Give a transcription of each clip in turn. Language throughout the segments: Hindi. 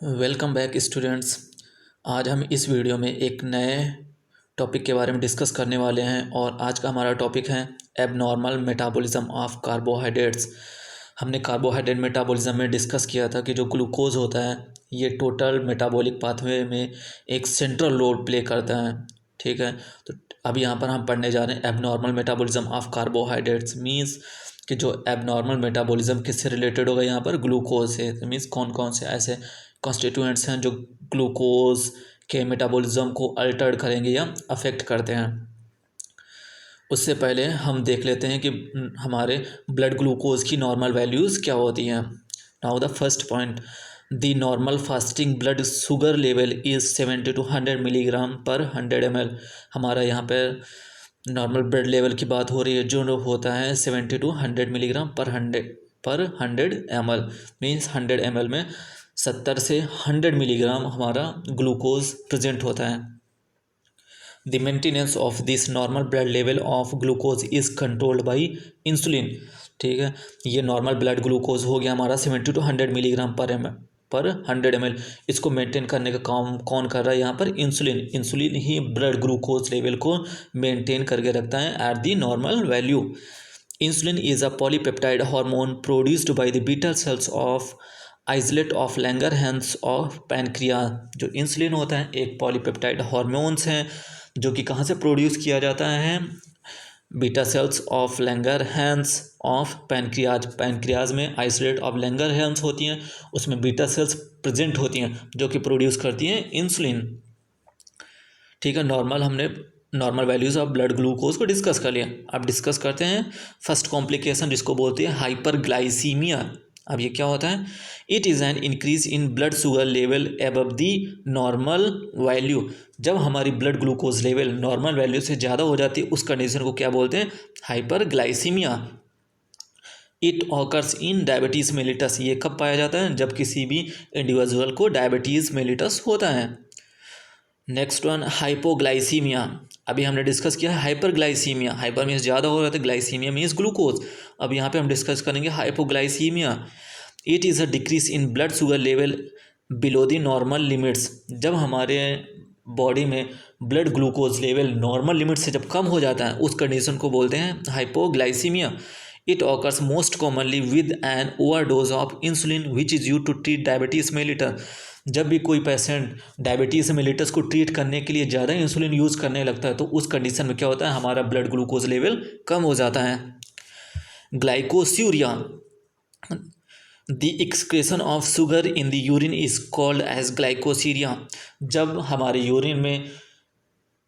Welcome back students. आज हम इस वीडियो में एक नए टॉपिक के बारे में डिस्कस करने वाले हैं और आज का हमारा टॉपिक है एबनॉर्मल मेटाबॉलिज्म ऑफ कार्बोहाइड्रेट्स। हमने कार्बोहाइड्रेट मेटाबॉलिज्म में डिस्कस किया था कि जो ग्लूकोज होता है ये टोटल मेटाबॉलिक पाथवे में एक सेंट्रल रोल प्ले करता है। ठीक है, तो अब यहाँ पर हम पढ़ने जा रहे हैं abnormal metabolism of carbohydrates. Means कि जो एबनॉर्मल मेटाबॉलिज्म किससे रिलेटेड होगा, यहाँ पर ग्लूकोज से। तो मीन्स कौन कौन से ऐसे कॉन्स्टिट्यूएंट्स हैं जो ग्लूकोज के मेटाबॉलिज्म को अल्टर करेंगे या अफेक्ट करते हैं। उससे पहले हम देख लेते हैं कि हमारे ब्लड ग्लूकोज की नॉर्मल वैल्यूज़ क्या होती हैं। Now the first point, the normal fasting blood sugar level is 70 to 100 milligram पर 100 ml। हमारा यहाँ पर नॉर्मल ब्लड लेवल की बात हो रही है, जो होता है 70 to 100 मिलीग्राम पर 100 ml। मीन्स 100 ml में 70 से 100 मिलीग्राम हमारा ग्लूकोज प्रेजेंट होता है। The maintenance of this normal blood level of glucose is controlled by insulin. ठीक है, ये नॉर्मल ब्लड ग्लूकोज हो गया हमारा 70 to 100 मिलीग्राम पर 100 ml। इसको मेंटेन करने का काम कौन कर रहा है यहाँ पर? इंसुलिन। इंसुलिन ही ब्लड ग्लूकोज लेवल को मेंटेन करके रखता है at the normal value. Insulin is a polypeptide hormone produced by the beta sales of isolate of Langerhans of pancreas. जो इंसुलिन होता है एक पॉलीपेप्टाइड हार्मोन्स हैं जो कि कहाँ से प्रोड्यूस किया जाता है? Beta cells of Langerhans of pancreas. Pancreas में आइसोलेट ऑफ लैंगरहैंस होती हैं, उसमें बीटा सेल्स प्रेजेंट होती हैं जो कि प्रोड्यूस करती हैं इंसुलिन। ठीक है, हमने normal values of blood glucose को डिस्कस कर लिया। अब डिस्कस करते हैं फर्स्ट कॉम्प्लिकेशन, जिसको बोलते हैं हाइपरग्लाइसीमिया। अब ये क्या होता है? It is an increase in blood sugar level above the normal value. जब हमारी blood glucose level normal value से ज़्यादा हो जाती है उस कंडीशन को क्या बोलते हैं? Hyperglycaemia. It occurs in diabetes mellitus. ये कब पाया जाता है? जब किसी भी इंडिविजुअल को डायबिटीज़ मेलिटस होता है। Next one, hypoglycaemia. अभी हमने डिस्कस किया है हाइपरग्लाइसीमिया। हाइपर मीन्स ज़्यादा हो रहा था, ग्लाइसीमिया मीन्स ग्लूकोज। अब यहाँ पे हम डिस्कस करेंगे hypoglycaemia. It is a decrease in blood sugar level below the normal limits. जब हमारे बॉडी में blood glucose level normal limit से जब कम हो जाता है उस कंडीशन को बोलते हैं hypoglycaemia. It occurs most commonly with an overdose of insulin which is used to treat diabetes mellitus. जब भी कोई पेशेंट डायबिटीज़ मेलिटस को ट्रीट करने के लिए ज़्यादा इंसुलिन यूज़ करने लगता है तो उस कंडीशन में क्या होता है? हमारा ब्लड ग्लूकोज लेवल कम हो जाता है। Glycosuria, the excretion of sugar in the urine is called as glycosuria. जब हमारे यूरिन में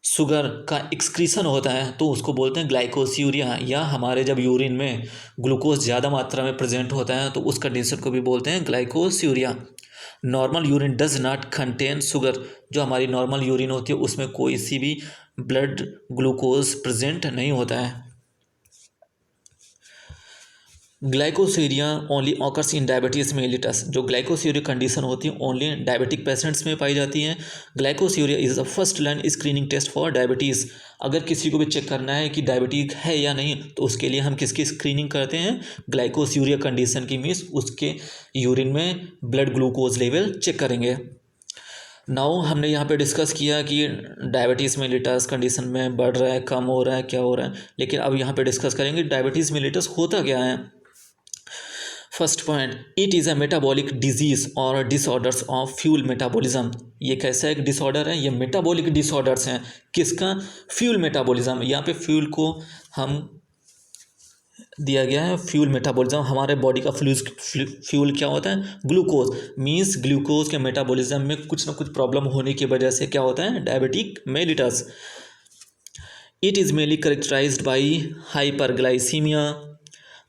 शुगर का एक्सक्रीशन होता है तो उसको बोलते हैं ग्लाइकोस्यूरिया। या हमारे जब यूरिन में ग्लूकोज ज़्यादा मात्रा में प्रेजेंट होता है तो उस कंडीशन को भी बोलते हैं glycosuria. Normal urine does not contain sugar. जो हमारी नॉर्मल यूरिन होती है उसमें कोई सी भी ब्लड ग्लूकोज प्रेजेंट नहीं होता है। Glycosuria only occurs in diabetes mellitus. जो ग्लाइकोसीरिया कंडीशन होती है ओनली डायबिटिक पेशेंट्स में पाई जाती हैं। Glycosuria is the first line screening test for diabetes. अगर किसी को भी चेक करना है कि डायबिटिक है या नहीं तो उसके लिए हम किसकी स्क्रीनिंग करते हैं? ग्लाइकोसीरिया कंडीशन की। मीन्स उसके यूरिन में ब्लड ग्लूकोज लेवल चेक करेंगे। नाउ हमने यहाँ पे डिस्कस किया कि डायबिटीज़ मेलिटस कंडीशन में बढ़ रहा है, कम हो रहा है, क्या हो रहा है। लेकिन अब यहाँ पे डिस्कस करेंगे डायबिटीज़ मेलिटस होता क्या है। First point, it is a metabolic disease और डिसऑर्डर्स ऑफ फ्यूल मेटाबॉलिज्म। ये कैसा एक डिसऑर्डर है? ये मेटाबॉलिक डिसऑर्डर्स हैं। किसका? Fuel metabolism. यहाँ पे फ्यूल को हम दिया गया है फ्यूल मेटाबॉलिज्म। हमारे बॉडी का फ्यूल क्या होता है? ग्लूकोज। मीन्स ग्लूकोज के मेटाबॉलिज्म में कुछ ना कुछ प्रॉब्लम होने की वजह से क्या होता है? Diabetic mellitus. It is mainly characterised by hyperglycaemia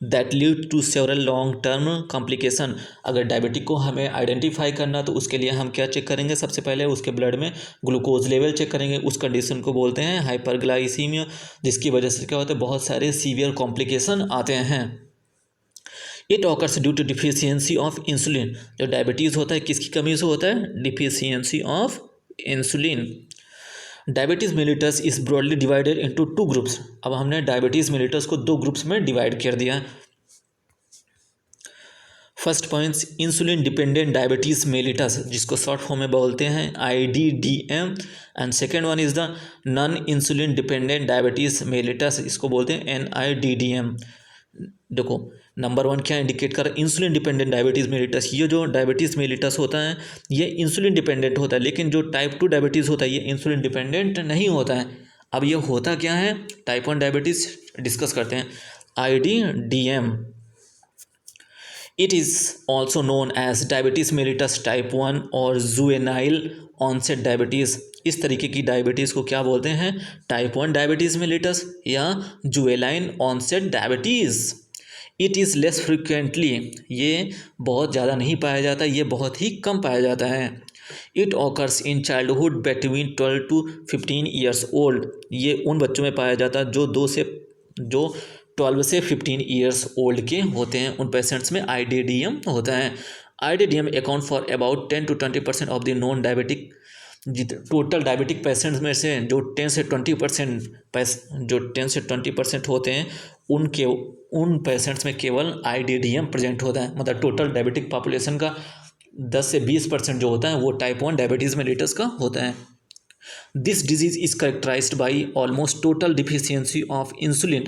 that lead to several long term complication. अगर डायबिटिक को हमें आइडेंटिफाई करना तो उसके लिए हम क्या चेक करेंगे? सबसे पहले उसके ब्लड में ग्लूकोज लेवल चेक करेंगे। उस कंडीशन को बोलते हैं हाइपरग्लाइसीमिया, जिसकी वजह से क्या होता है? बहुत सारे सीवियर कॉम्प्लिकेशन आते हैं। It occurs due to deficiency of insulin. जो डायबिटीज़ होता है किसकी कमी से होता है? Deficiency of insulin. Diabetes mellitus is broadly divided into 2 groups. अब हमने डायबिटीज़ मेलिटस को 2 ग्रुप्स में डिवाइड कर दिया। First point, insulin dependent diabetes mellitus, जिसको शॉर्ट फॉर्म में बोलते हैं IDDM। And second one is the non insulin dependent diabetes mellitus, इसको बोलते हैं NIDDM। देखो नंबर वन क्या इंडिकेट कर रहा है, इंसुलिन डिपेंडेंट डायबिटीज़ मेलिटस। ये जो डायबिटीज़ मेलिटस होता है ये इंसुलिन डिपेंडेंट होता है, लेकिन जो टाइप 2 डायबिटीज़ होता है ये इंसुलिन डिपेंडेंट नहीं होता है। अब ये होता क्या है, टाइप 1 डायबिटीज़ डिस्कस करते हैं। IDDM, it is also known as diabetes mellitus type 1 और जुवेनाइल ऑनसेट डायबिटीज़। इस तरीके की डायबिटीज़ को क्या बोलते हैं, टाइप 1 डायबिटीज़ मेलिटस या juvenile onset diabetes. It is less frequently, ये बहुत ज़्यादा नहीं पाया जाता, ये बहुत ही कम पाया जाता है। It occurs in childhood between 12 to 15 years old, ये उन बच्चों में पाया जाता है जो 12 से 15 ईयर्स ओल्ड के होते हैं, उन पेशेंट्स में IDDM होता है। IDDM account for about 10 to 20% of the non diabetic, total diabetic patients में से जो 10 से 20% होते हैं उन पेशेंट्स में केवल IDDM प्रेजेंट होता है। मतलब टोटल डायबिटिक पॉपुलेशन का 10 से 20% जो होता है वो टाइप 1 डायबिटीज़ मेलिटस का होता है। This disease is characterised by almost total deficiency of insulin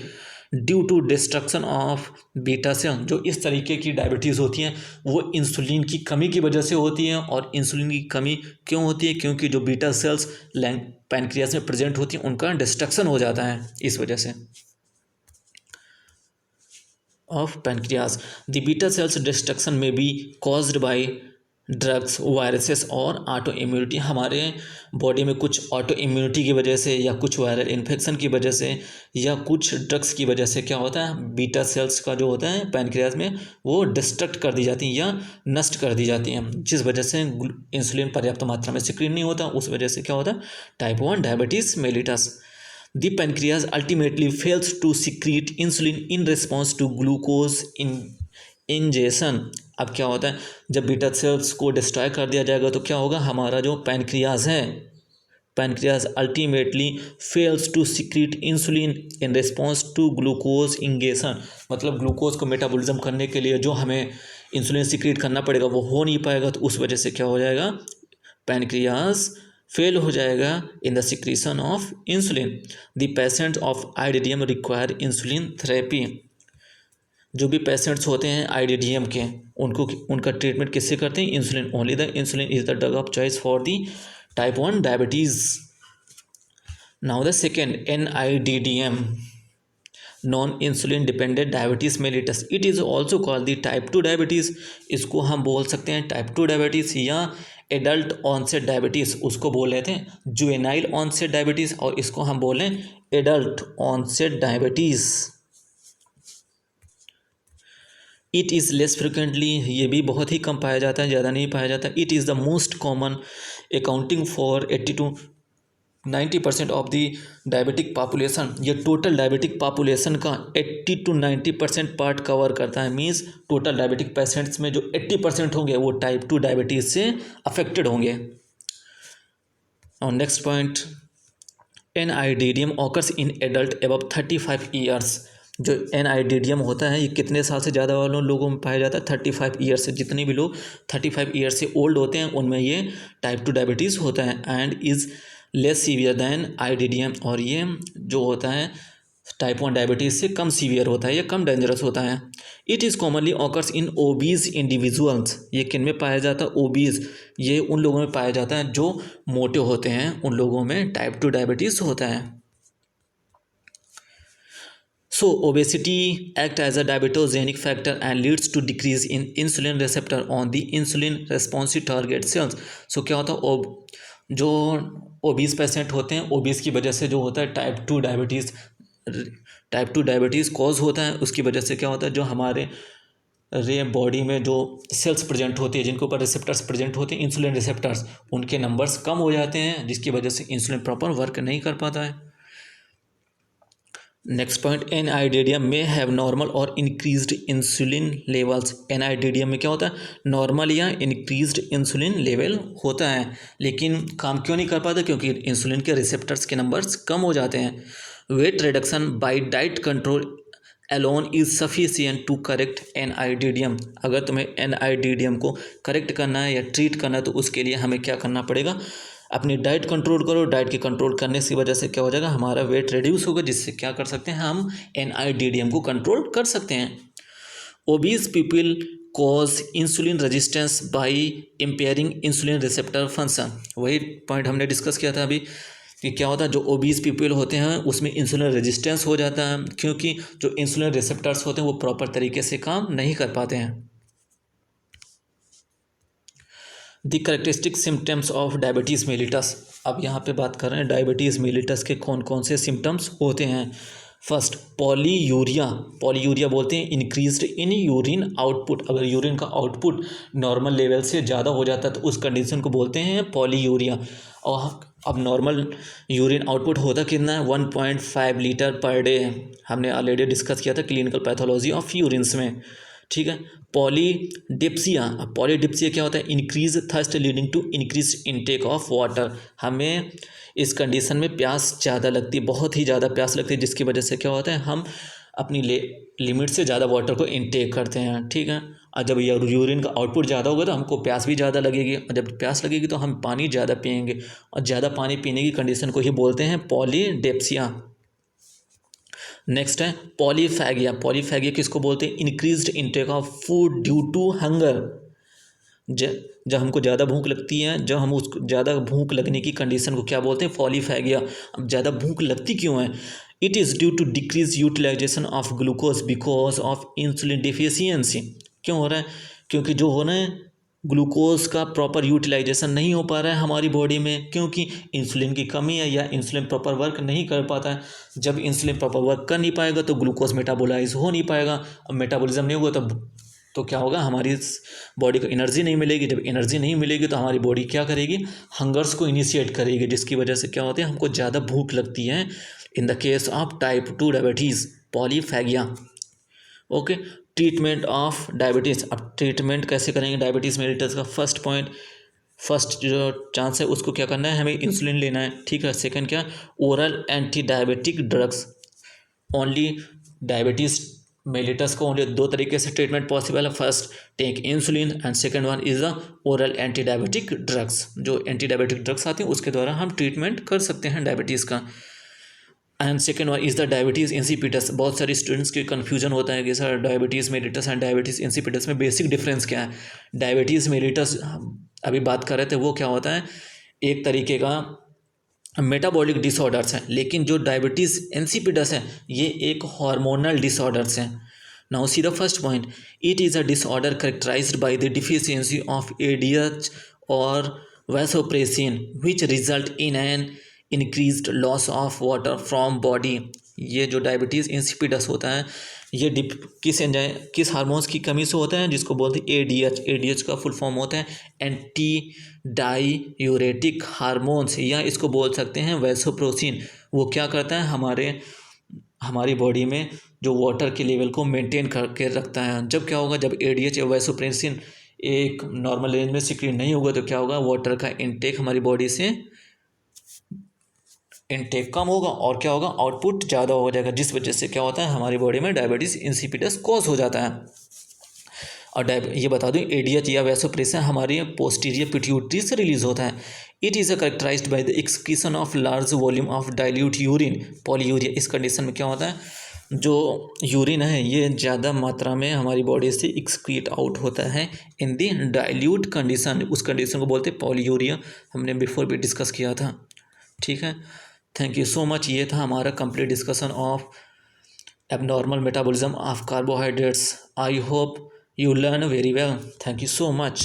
due to destruction of beta cell. जो इस तरीके की डायबिटीज़ होती हैं वो इंसुलिन की कमी की वजह से होती हैं। और इंसुलिन की कमी क्यों होती है, क्योंकि जो बीटा सेल्स पैनक्रियास में प्रेजेंट होती हैं उनका डिस्ट्रक्शन हो जाता है इस वजह से of pancreas. The beta cells destruction में be caused by drugs, viruses और ऑटो इम्यूनिटी। हमारे बॉडी में कुछ ऑटो इम्यूनिटी की वजह से या कुछ वायरल इन्फेक्शन की वजह से या कुछ ड्रग्स की वजह से क्या होता है, बीटा सेल्स का जो होता है पैनक्रियास में वो डिस्ट्रक्ट कर दी जाती हैं या नष्ट कर दी जाती हैं, जिस वजह से इंसुलिन पर्याप्त मात्रा में सिक्रीट नहीं होता। उस वजह से क्या होता है, type 1 diabetes mellitus. The pancreas ultimately fails to secrete insulin in response to glucose ingestion। अब क्या होता है, जब बीटा सेल्स को डिस्ट्रॉय कर दिया जाएगा तो क्या होगा, हमारा जो पैनक्रियाज है, pancreas ultimately fails to secrete insulin in response to glucose ingestion. मतलब ग्लूकोज को मेटाबॉलिज्म करने के लिए जो हमें इंसुलिन सिक्रीट करना पड़ेगा वो हो नहीं पाएगा, तो उस वजह से क्या हो जाएगा, पैनक्रियाज फेल हो जाएगा in the secretion of insulin. The patient of IDDM require insulin therapy. जो भी पेशेंट्स होते हैं IDDM के, उनका ट्रीटमेंट किससे करते हैं, insulin. Only the insulin is the drug of choice for the type 1 diabetes. Now the second NIDDM, non insulin dependent diabetes mellitus. It is also called the type 2 diabetes. इसको हम बोल सकते हैं टाइप 2 डायबिटीज़ या एडल्ट ऑनसेट डायबिटीज़। उसको बोल रहे थे जुवेनाइल ऑनसेट डायबिटीज़ और इसको हम बोल रहे हैं adult onset diabetes. It is less frequently, ये भी बहुत ही कम पाया जाता है, ज़्यादा नहीं पाया जाता। It is the most common accounting for 80 to 90% of the diabetic population. ये टोटल डायबिटिक पॉपुलेशन का 80 to 90% पार्ट कवर करता है। मीन्स टोटल डायबिटिक पेशेंट्स में जो 80% होंगे वो टाइप 2 डायबिटीज़ से अफेक्टेड होंगे। और next point, NIDDM occurs in adult above 35 years. जो NIDDM होता है ये कितने साल से ज़्यादा वालों लोगों में पाया जाता है, 35 ईयर्स से। जितने भी लोग 35 ईयर्स से ओल्ड होते हैं उनमें ये टाइप 2 डायबिटीज़ होता है। And is less severe than IDDM, और ये जो होता है टाइप 1 डायबिटीज़ से कम सीवियर होता है या कम डेंजरस होता है। It is commonly occurs in obese individuals. ये किन में पाया जाता है, ओबीज, ये उन लोगों में पाया जाता है जो मोटे होते हैं, उन लोगों में टाइप 2 डायबिटीज़ होता है। So obesity act as a diabetogenic factor and leads to decrease in insulin receptor on the insulin responsive target cells। So क्या होता है, जो ओबीस पेशेंट होते हैं, ओबीस की वजह से जो होता है टाइप 2 डायबिटीज़ कॉज होता है। उसकी वजह से क्या होता है, जो हमारे बॉडी में जो सेल्स प्रेजेंट होती है जिनके ऊपर रिसेप्टर्स प्रेजेंट होते हैं, इंसुलिन रिसेप्टर्स, उनके नंबर्स कम हो जाते हैं, जिसकी वजह से इंसुलिन प्रॉपर वर्क नहीं कर पाता है। नेक्स्ट पॉइंट, NIDDM में हैव नॉर्मल और इंक्रीज्ड इंसुलिन लेवल्स। NIDDM में क्या होता है, नॉर्मल या इंक्रीज्ड इंसुलिन लेवल होता है, लेकिन काम क्यों नहीं कर पाता, क्योंकि इंसुलिन के रिसेप्टर्स के नंबर्स कम हो जाते हैं। Weight reduction bye diet control alone is sufficient to correct NIDDM। अगर तुम्हें NIDDM को करेक्ट करना है या ट्रीट करना है तो उसके लिए हमें क्या करना पड़ेगा, अपनी डाइट कंट्रोल करो। डाइट की कंट्रोल करने की वजह से क्या हो जाएगा, हमारा वेट रिड्यूस होगा, जिससे क्या कर सकते हैं, हम NIDDM को कंट्रोल कर सकते हैं। Obese people cause insulin resistance by impairing insulin receptor function. वही पॉइंट हमने डिस्कस किया था अभी कि क्या होता है, जो ओबीज पीपल होते हैं उसमें इंसुलिन रेजिस्टेंस हो जाता है, क्योंकि जो इंसुलिन रिसेप्टर्स होते हैं वो प्रॉपर तरीके से काम नहीं कर पाते हैं। The characteristic symptoms of diabetes mellitus. अब यहाँ पे बात कर रहे हैं डायबिटीज़ मेलिटस के कौन कौन से सिम्टम्स होते हैं। First, polyuria. पॉलीयूरिया बोलते हैं इंक्रीज्ड इन यूरिन आउटपुट। अगर यूरिन का आउटपुट नॉर्मल लेवल से ज़्यादा हो जाता है तो उस कंडीशन को बोलते हैं पॉलीयूरिया। और अब नॉर्मल यूरिन आउटपुट होता कितना है, 1.5 लीटर पर डे। हमने ऑलरेडी डिस्कस किया था क्लिनिकल पैथोलॉजी ऑफ यूरिन्स में, ठीक है। पॉलीडिप्सिया। अब पॉलीडिप्सिया क्या होता है, increase thirst leading to increase intake of water. हमें इस कंडीशन में प्यास ज़्यादा लगती है, बहुत ही ज़्यादा प्यास लगती है, जिसकी वजह से क्या होता है, हम अपनी लिमिट से ज़्यादा वाटर को इनटेक करते हैं, ठीक है। और जब यूरिन का आउटपुट ज़्यादा होगा तो हमको प्यास भी ज़्यादा लगेगी, और जब प्यास लगेगी तो हम पानी ज़्यादा पिएंगे, और ज़्यादा पानी पीने की कंडीशन को ही बोलते हैं पॉलीडिप्सिया। नेक्स्ट है पॉलीफैगिया। पॉलीफैगिया किसको बोलते हैं, increased intake of food due to hunger. जब हमको ज़्यादा भूख लगती है, जब हम उसको ज़्यादा भूख लगने की कंडीशन को क्या बोलते हैं, पॉलीफैगिया। अब ज़्यादा भूख लगती क्यों है, it is due to decrease utilisation of glucose because of insulin deficiency. क्यों हो रहा है, क्योंकि जो हो रहा है ग्लूकोज का प्रॉपर यूटिलाइजेशन नहीं हो पा रहा है हमारी बॉडी में, क्योंकि इंसुलिन की कमी है या इंसुलिन प्रॉपर वर्क नहीं कर पाता है। जब इंसुलिन प्रॉपर वर्क कर नहीं पाएगा तो ग्लूकोज मेटाबोलाइज हो नहीं पाएगा, और मेटाबॉलिज्म नहीं होगा तो क्या होगा, हमारी बॉडी को एनर्जी नहीं मिलेगी। जब एनर्जी नहीं मिलेगी तो हमारी बॉडी क्या करेगी, हंगर्स को इनिशिएट करेगी, जिसकी वजह से क्या होता है, हमको ज़्यादा भूख लगती है। In the case of type 2 diabetes, polyphagia. Okay, treatment of diabetes. अब ट्रीटमेंट कैसे करेंगे डायबिटीज़ मेलिटस का, फर्स्ट जो चांस है उसको क्या करना है, हमें इंसुलिन लेना है, ठीक है। सेकंड क्या, oral anti diabetic drugs. Only diabetes mellitus को ओनली 2 तरीके से ट्रीटमेंट पॉसिबल है। First, take insulin, and second one is the oral anti diabetic drugs. जो एंटी डायबिटिक ड्रग्स आते हैं उसके द्वारा हम ट्रीटमेंट कर सकते हैं डायबिटीज़ का। And second one is the diabetes insipidus. बहुत सारे स्टूडेंट्स के कन्फ्यूजन होता है कि sir diabetes mellitus and diabetes insipidus में बेसिक डिफरेंस क्या है। डायबिटीज़ मेलिटस अभी बात कर रहे थे, वो क्या होता है, एक तरीके का मेटाबॉलिक डिसऑर्डर्स हैं, लेकिन जो डायबिटीज़ इंसिपिडस है ये एक हार्मोनल डिसऑर्डर्स हैं। Now see the first point, it is a disorder characterised by the deficiency of ADH और vasopressin which result in an increased loss of water from body. ये जो डायबिटीज़ इंसिपिडस होता है ये किस हार्मोन्स की कमी से होता है, जिसको बोलते हैं ADH। ADH का फुल फॉर्म होता है एंटी डाईयूरेटिक हार्मोन्स, या इसको बोल सकते हैं वैसोप्रेसिन। वो क्या करता है, हमारी बॉडी में जो वाटर के लेवल को मेंटेन करके रखता है। जब क्या होगा, जब ADH या वैसोप्रेसिन एक नॉर्मल रेंज में सिक्रीट नहीं होगा तो क्या होगा, वाटर का इनटेक हमारी बॉडी से इनटेक कम होगा, और क्या होगा, आउटपुट ज़्यादा हो जाएगा, जिस वजह से क्या होता है, हमारी बॉडी में डायबिटीज़ इंसिपिडस कॉज हो जाता है। और ये बता दूं, ADH या वैसोप्रेसिन हमारी पोस्टीरियर पिट्यूटरी से रिलीज होता है। It is characterised by the excretion of large volume of dilute urine, polyuria. इस कंडीशन में क्या होता है, जो यूरिन है ये ज़्यादा मात्रा में हमारी बॉडी से एक्सक्रीट आउट होता है इन द डाइल्यूट कंडीशन। उस कंडीशन को बोलते हैं पॉलीयूरिया, हमने बिफोर भी डिस्कस किया था, ठीक है। Thank you so much. ये था हमारा complete discussion of abnormal metabolism of carbohydrates. I hope you learn very well. Thank you so much.